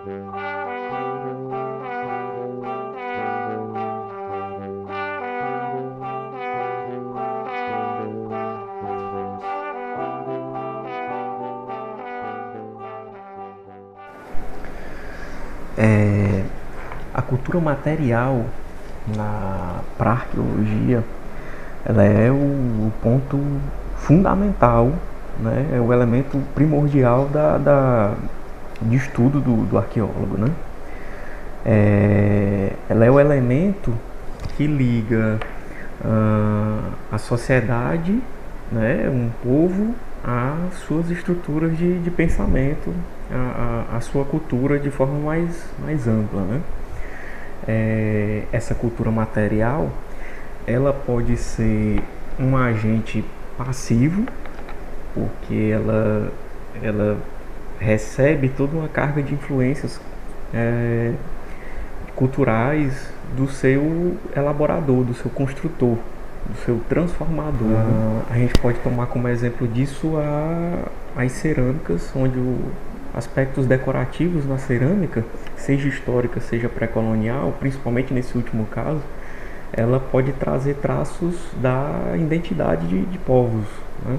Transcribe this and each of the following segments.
A cultura material para a arqueologia, ela é o ponto fundamental, né? É o elemento primordial de estudo do arqueólogo, né? Ela é o elemento que liga a sociedade, né, um povo, às suas estruturas de pensamento, a sua cultura de forma mais ampla, né? Essa cultura material, ela pode ser um agente passivo, porque ela recebe toda uma carga de influências culturais do seu elaborador, do seu construtor, do seu transformador. A gente pode tomar como exemplo disso as cerâmicas, onde aspectos decorativos na cerâmica, seja histórica, seja pré-colonial, principalmente nesse último caso, ela pode trazer traços da identidade de povos, né?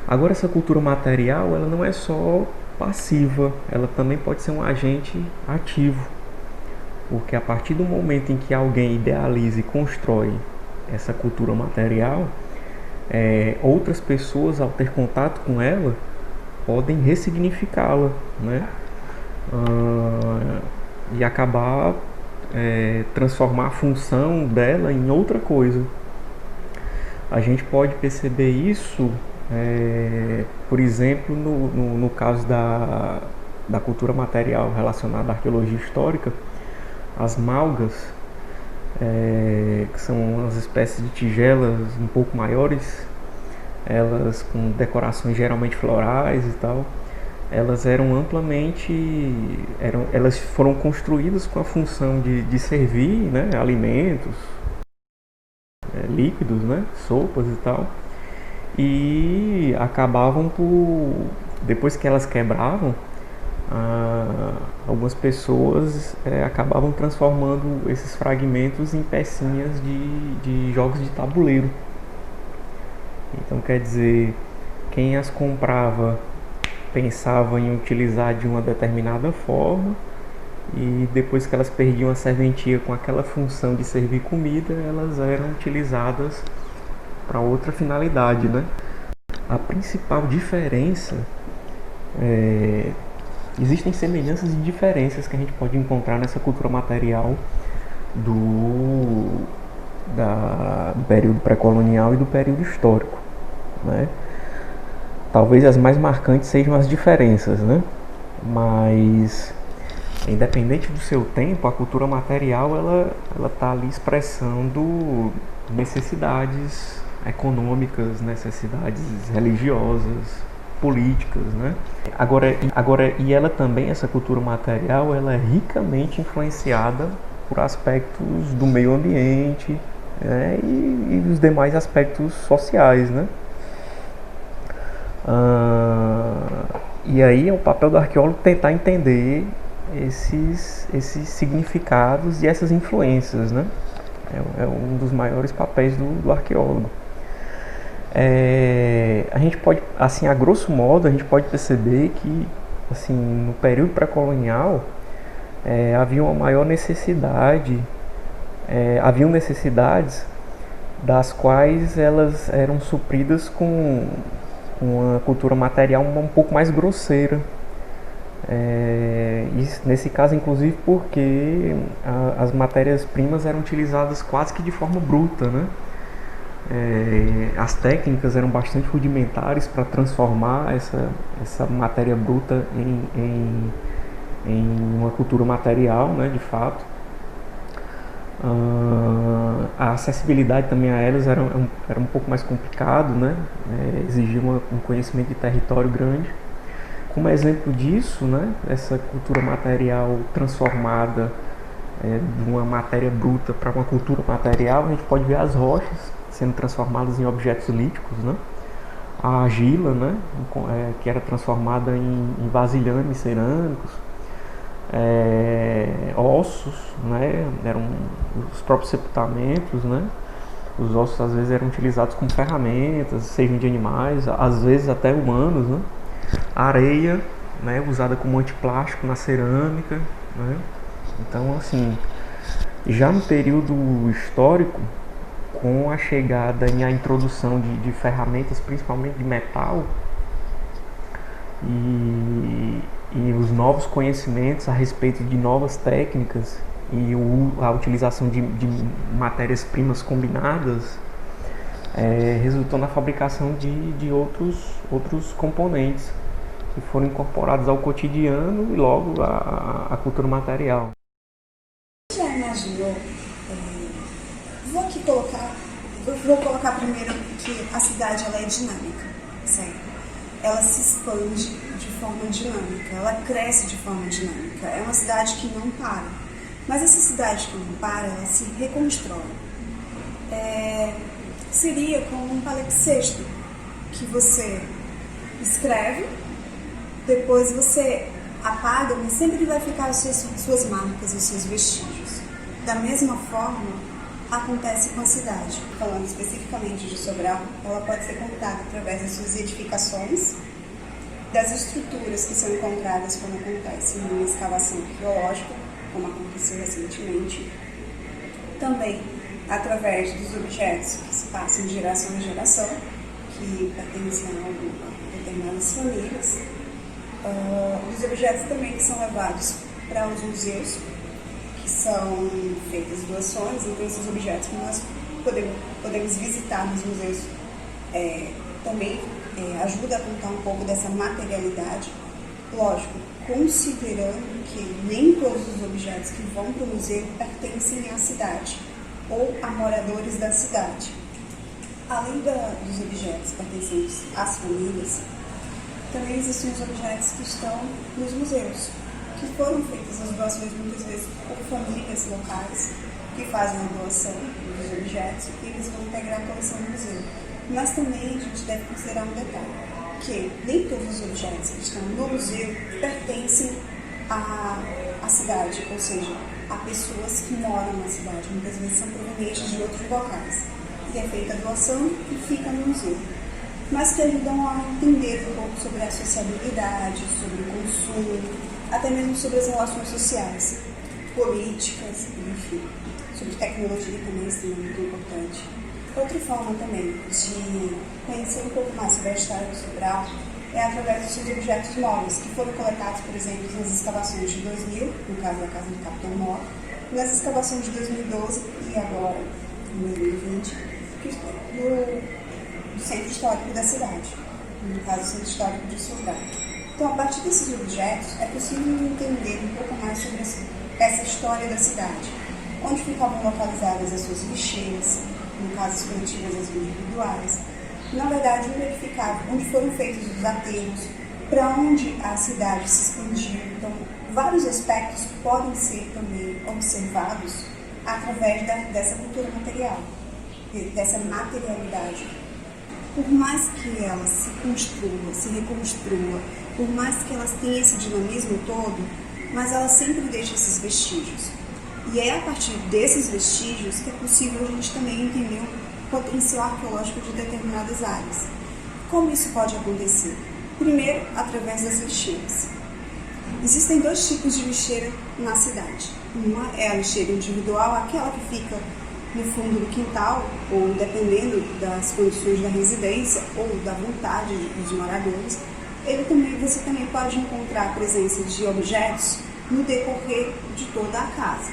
Agora, essa cultura material, ela não é só passiva, ela também pode ser um agente ativo, porque a partir do momento em que alguém idealiza e constrói essa cultura material, outras pessoas, ao ter contato com ela, podem ressignificá-la, né? E acabar transformar a função dela em outra coisa. A gente pode perceber isso, por exemplo, no caso da cultura material relacionada à arqueologia histórica, as malgas, que são umas espécies de tigelas um pouco maiores, elas com decorações geralmente florais e tal, elas elas foram construídas com a função de servir, né, alimentos, líquidos, né, sopas e tal, e acabavam depois que elas quebravam, algumas pessoas acabavam transformando esses fragmentos em pecinhas de jogos de tabuleiro. Então, quer dizer, quem as comprava pensava em utilizar de uma determinada forma, e depois que elas perdiam a serventia com aquela função de servir comida, elas eram utilizadas para outra finalidade, né? A principal diferença existem semelhanças e diferenças que a gente pode encontrar nessa cultura material do período pré-colonial e do período histórico, né? Talvez as mais marcantes sejam as diferenças, né? Mas, independente do seu tempo, a cultura material ela está ali expressando necessidades econômicas, necessidades religiosas, políticas, né? Agora, e ela também, essa cultura material, ela é ricamente influenciada por aspectos do meio ambiente, né? E os demais aspectos sociais, né? E aí é o papel do arqueólogo tentar entender esses significados e essas influências, né? É um dos maiores papéis do arqueólogo. A gente pode, assim, a grosso modo, a gente pode perceber que, assim, no período pré-colonial havia uma maior necessidade, haviam necessidades das quais elas eram supridas com uma cultura material um pouco mais grosseira. Nesse caso, inclusive, porque as matérias-primas eram utilizadas quase que de forma bruta, né? As técnicas eram bastante rudimentares para transformar essa matéria bruta em uma cultura material, né, de fato. A acessibilidade também a elas era um pouco mais complicado, né? Exigia um conhecimento de território grande. Como exemplo disso, né, essa cultura material transformada de uma matéria bruta para uma cultura material, a gente pode ver as rochas sendo transformadas em objetos líticos, né? A argila, né, que era transformada em vasilhames cerâmicos. ossos, né? Eram os próprios sepultamentos, né? Os ossos às vezes eram utilizados como ferramentas, sejam de animais, às vezes até humanos, né? A areia, né? Usada como antiplástico na cerâmica, né? Então, assim, já no período histórico, com a chegada e a introdução de ferramentas, principalmente de metal, e os novos conhecimentos a respeito de novas técnicas e a utilização de matérias-primas combinadas, resultou na fabricação de outros componentes que foram incorporados ao cotidiano e logo à cultura material. Já imaginou? Vou colocar primeiro que a cidade ela é dinâmica, certo? Ela se expande de forma dinâmica, ela cresce de forma dinâmica. É uma cidade que não para. Mas essa cidade que não para, ela se reconstrói. Seria como um palimpsesto que você escreve, depois você apaga, mas sempre vai ficar as suas marcas, os seus vestígios. Da mesma forma, acontece com a cidade. Falando especificamente de Sobral, ela pode ser contada através das suas edificações, das estruturas que são encontradas quando acontece uma escavação arqueológica, como aconteceu recentemente, também através dos objetos que se passam de geração em geração, que pertencem a determinadas famílias, dos objetos também que são levados para os museus, que são feitas doações, então esses objetos que nós podemos visitar nos museus também ajuda a contar um pouco dessa materialidade. Lógico, considerando que nem todos os objetos que vão para o museu pertencem à cidade ou a moradores da cidade. Além dos objetos pertencentes às famílias, também existem os objetos que estão nos museus, que foram feitas as doações muitas vezes por famílias locais que fazem a doação dos objetos e eles vão integrar a coleção do museu. Mas também a gente deve considerar um detalhe, que nem todos os objetos que estão no museu pertencem à cidade, ou seja, a pessoas que moram na cidade, muitas vezes são provenientes de outros locais. E é feita a doação e fica no museu. Mas que ajudam a entender um pouco sobre a sociabilidade, sobre o consumo, até mesmo sobre as relações sociais, políticas, enfim, sobre tecnologia também, isso é muito importante. Outra forma também de conhecer um pouco mais sobre a história do Sobral é através dos seus objetos móveis, que foram coletados, por exemplo, nas escavações de 2000, no caso da Casa do Capitão Mor, nas escavações de 2012 e agora, em 2020, do Centro Histórico da cidade, no caso do Centro Histórico de Sobral. Então, a partir desses objetos, é possível entender um pouco mais sobre essa história da cidade, onde ficavam localizadas as suas lixeiras, no caso as coletivas, as individuais. Na verdade, verificar onde foram feitos os aterros, para onde a cidade se expandiu. Então, vários aspectos podem ser também observados através dessa cultura material, dessa materialidade. Por mais que ela se construa, se reconstrua, por mais que elas tenham esse dinamismo todo, mas ela sempre deixa esses vestígios. E é a partir desses vestígios que é possível a gente também entender o potencial arqueológico de determinadas áreas. Como isso pode acontecer? Primeiro, através das lixeiras. Existem dois tipos de lixeira na cidade. Uma é a lixeira individual, aquela que fica no fundo do quintal, ou dependendo das condições da residência ou da vontade dos moradores. Você também pode encontrar a presença de objetos no decorrer de toda a casa.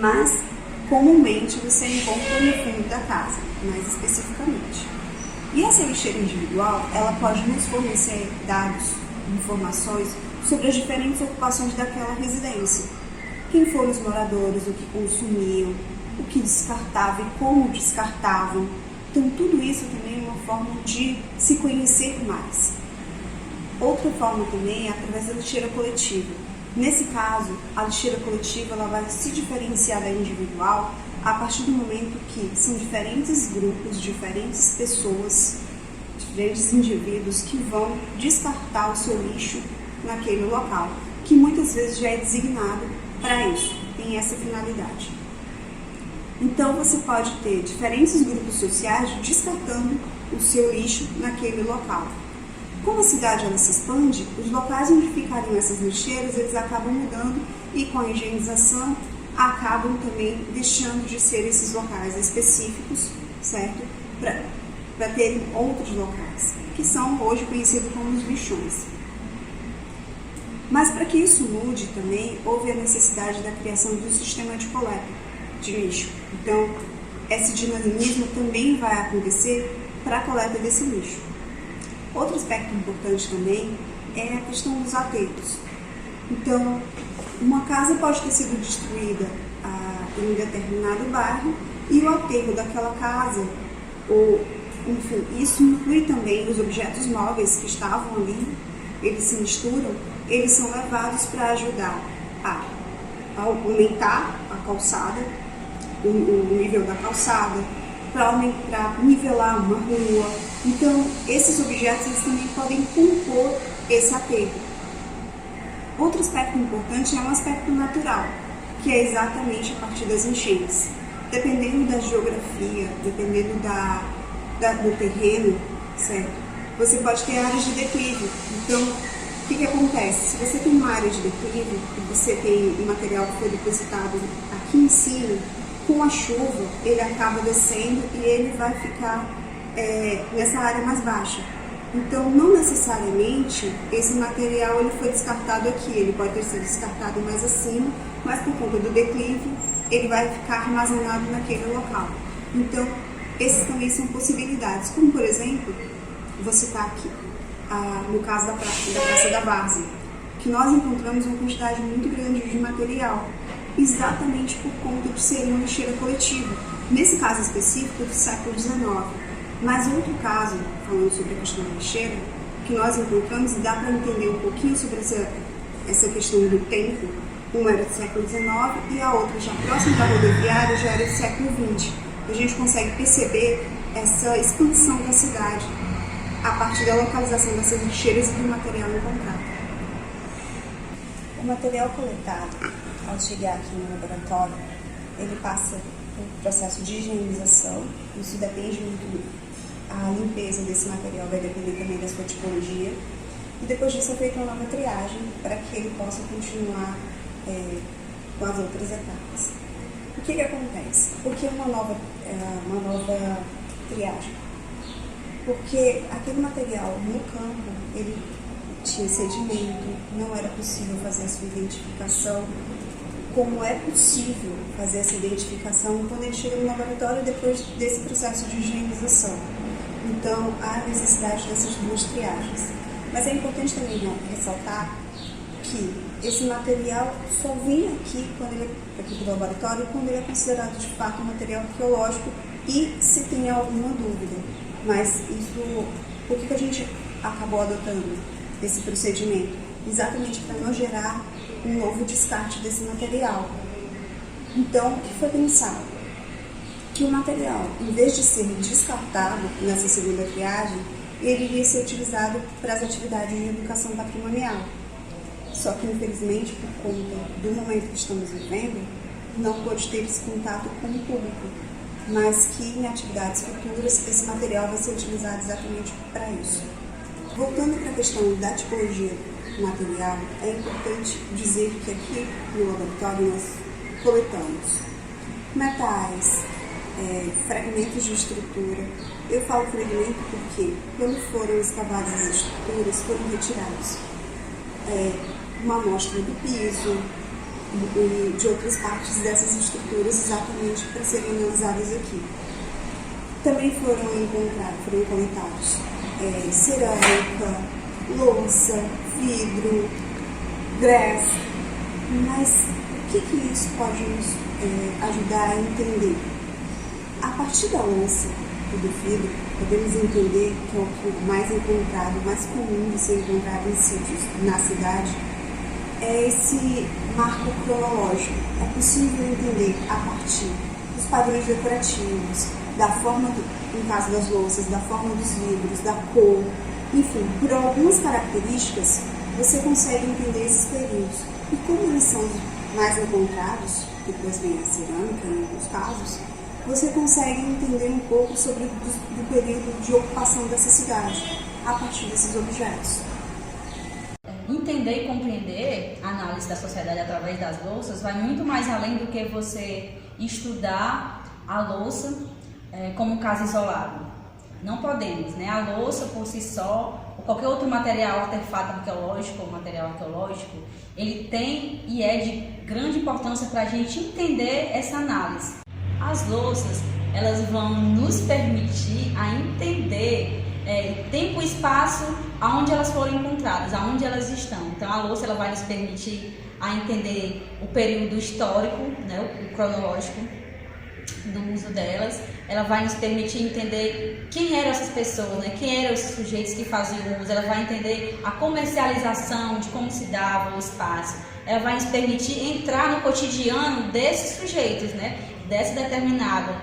Mas, comumente, você encontra no fundo da casa, mais especificamente. E essa lixeira individual, ela pode nos fornecer dados, informações sobre as diferentes ocupações daquela residência. Quem foram os moradores, o que consumiam, o que descartavam e como descartavam. Então, tudo isso também é uma forma de se conhecer mais. Outra forma também é através da lixeira coletiva. Nesse caso, a lixeira coletiva ela vai se diferenciar da individual a partir do momento que são diferentes grupos, diferentes pessoas, diferentes indivíduos que vão descartar o seu lixo naquele local, que muitas vezes já é designado para isso, tem essa finalidade. Então você pode ter diferentes grupos sociais descartando o seu lixo naquele local. Como a cidade ela se expande, os locais onde ficariam essas lixeiras, eles acabam mudando e com a higienização acabam também deixando de ser esses locais específicos, certo? Para terem outros locais, que são hoje conhecidos como os lixões. Mas para que isso mude também, houve a necessidade da criação do sistema de coleta de lixo. Então, esse dinamismo também vai acontecer para a coleta desse lixo. Outro aspecto importante também é a questão dos aterros. Então, uma casa pode ter sido destruída em um determinado bairro e o aterro daquela casa, ou enfim, isso inclui também os objetos móveis que estavam ali, eles se misturam, eles são levados para ajudar a aumentar a calçada, o nível da calçada, para nivelar uma rua. Então, esses objetos eles também podem compor esse aterro. Outro aspecto importante é um aspecto natural, que é exatamente a partir das enchentes. Dependendo da geografia, dependendo do terreno, certo? Você pode ter áreas de declive. Então, o que acontece? Se você tem uma área de declive e você tem um material que foi depositado aqui em cima, com a chuva, ele acaba descendo e ele vai ficar nessa área mais baixa. Então, não necessariamente esse material ele foi descartado aqui, ele pode ter sido descartado mais acima, mas por conta do declive, ele vai ficar armazenado naquele local. Então, essas também são possibilidades, como por exemplo, vou citar aqui, no caso da Praça da Várzea, que nós encontramos uma quantidade muito grande de material, exatamente por conta de ser uma lixeira coletiva, nesse caso específico do século XIX. Mas outro caso, falando sobre a questão da lixeira, que nós encontramos, e dá para entender um pouquinho sobre essa questão do tempo, uma era do século XIX e a outra, já próxima da rodoviária, já era do século XX. A gente consegue perceber essa expansão da cidade a partir da localização dessas lixeiras e do material encontrado. O material coletado, ao chegar aqui no laboratório, ele passa por um processo de higienização. Isso depende muito, a limpeza desse material vai depender também da sua tipologia. E depois disso é feita uma nova triagem para que ele possa continuar com as outras etapas. O que acontece? Por que uma nova triagem? Porque aquele material no campo, ele tinha sedimento, não era possível fazer a sua identificação. Como é possível fazer essa identificação quando ele chega no laboratório depois desse processo de higienização? Então, há necessidade dessas duas triagens. Mas é importante também ressaltar que esse material só vem aqui para o laboratório quando ele é considerado de fato um material arqueológico e se tem alguma dúvida. Mas isso, por que a gente acabou adotando esse procedimento? Exatamente para não gerar um novo descarte desse material. Então, o que foi pensado? Que o material, em vez de ser descartado nessa segunda triagem, ele iria ser utilizado para as atividades de educação patrimonial. Só que, infelizmente, por conta do momento que estamos vivendo, não pôde ter esse contato com o público, mas que em atividades futuras esse material vai ser utilizado exatamente para isso. Voltando para a questão da tipologia material, é importante dizer que aqui no laboratório nós coletamos metais, fragmentos de estrutura. Eu falo fragmento porque, quando foram escavadas as estruturas, foram retirados uma amostra do piso e de outras partes dessas estruturas exatamente para serem analisadas aqui. Também foram coletados cerâmica, louça, vidro, grés. Mas o que isso pode nos ajudar a entender? A partir da louça e do vidro, podemos entender que é o que mais encontrado, mais comum de ser encontrado em sítios na cidade, é esse marco cronológico. É possível entender a partir dos padrões decorativos, da forma, no caso das louças, da forma dos vidros, da cor, enfim, por algumas características, você consegue entender esses períodos. E como eles são mais encontrados, depois vem a cerâmica, em alguns casos, você consegue entender um pouco sobre do período de ocupação dessa cidade, a partir desses objetos. Entender e compreender a análise da sociedade através das louças vai muito mais além do que você estudar a louça como um caso isolado. Não podemos, né? A louça por si só, ou qualquer outro material, artefato arqueológico ou material arqueológico, ele tem e é de grande importância para a gente entender essa análise. As louças, elas vão nos permitir a entender tempo e espaço aonde elas foram encontradas, aonde elas estão. Então a louça ela vai nos permitir a entender o período histórico, né, o cronológico do uso delas. Ela vai nos permitir entender quem eram essas pessoas, né, quem eram esses sujeitos que faziam uso. Ela vai entender a comercialização, de como se dava o espaço. Ela vai nos permitir entrar no cotidiano desses sujeitos, né, dessa determinada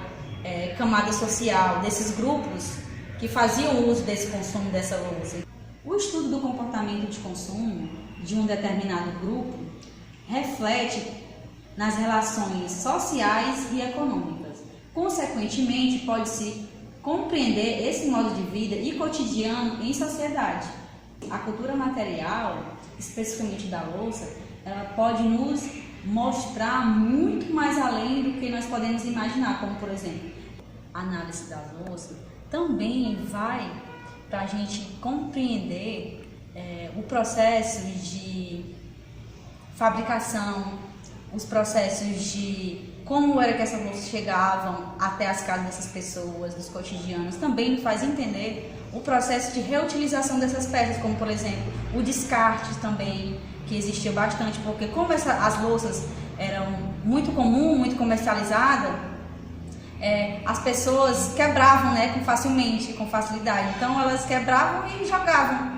camada social, desses grupos que faziam uso desse consumo dessa louça. O estudo do comportamento de consumo de um determinado grupo reflete nas relações sociais e econômicas. Consequentemente, pode-se compreender esse modo de vida e cotidiano em sociedade. A cultura material, especificamente da louça, ela pode nos mostrar muito mais além do que nós podemos imaginar, como por exemplo, a análise da louça também vai para a gente compreender o processo de fabricação, os processos de como era que essas louças chegavam até as casas dessas pessoas, dos cotidianos. Também nos faz entender o processo de reutilização dessas peças, como por exemplo o descarte também, que existia bastante, porque como as louças eram muito comum, muito comercializadas, as pessoas quebravam, né, com facilidade. Então elas quebravam e jogavam.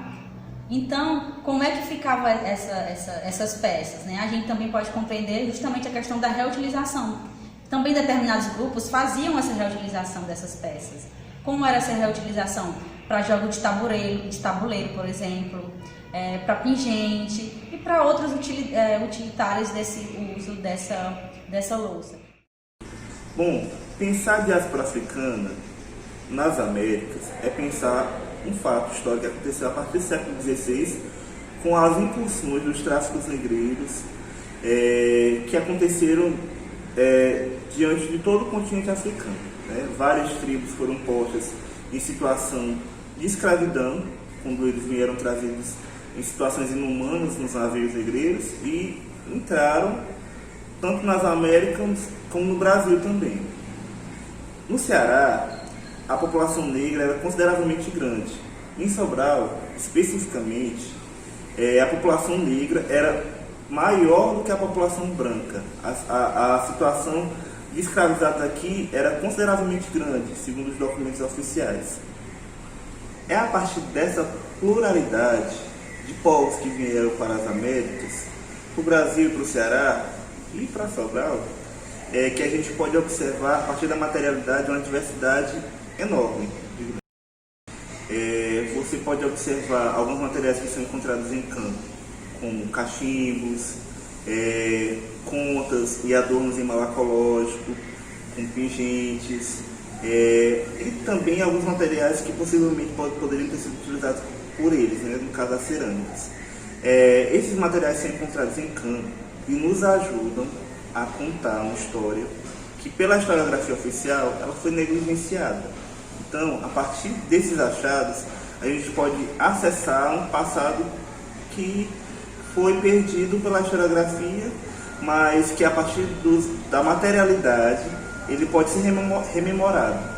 Então, como é que ficavam essas peças, né? A gente também pode compreender justamente a questão da reutilização. Também determinados grupos faziam essa reutilização dessas peças. Como era essa reutilização? Para jogo de tabuleiro, por exemplo, para pingente e para outros utilitários desse uso dessa louça. Bom, pensar diáspora africana nas Américas é pensar um fato histórico que aconteceu a partir do século XVI com as incursões dos tráficos negreiros que aconteceram diante de todo o continente africano. Né? Várias tribos foram postas em situação de escravidão, quando eles vieram trazidos em situações inumanas nos navios negreiros e entraram tanto nas Américas como no Brasil também. No Ceará, a população negra era consideravelmente grande. Em Sobral, especificamente, a população negra era maior do que a população branca. A situação de escravizados aqui era consideravelmente grande, segundo os documentos oficiais. É a partir dessa pluralidade de povos que vieram para as Américas, para o Brasil e para o Ceará e para Sobral, que a gente pode observar, a partir da materialidade, uma diversidade enorme. Você pode observar alguns materiais que são encontrados em campo, como cachimbos, contas e adornos em malacológico, com pingentes, e também alguns materiais que possivelmente poderiam ter sido utilizados por eles, né, no caso das cerâmicas. Esses materiais são encontrados em campo e nos ajudam a contar uma história que, pela historiografia oficial, ela foi negligenciada. Então, a partir desses achados, a gente pode acessar um passado que foi perdido pela historiografia, mas que a partir da materialidade ele pode ser rememorado.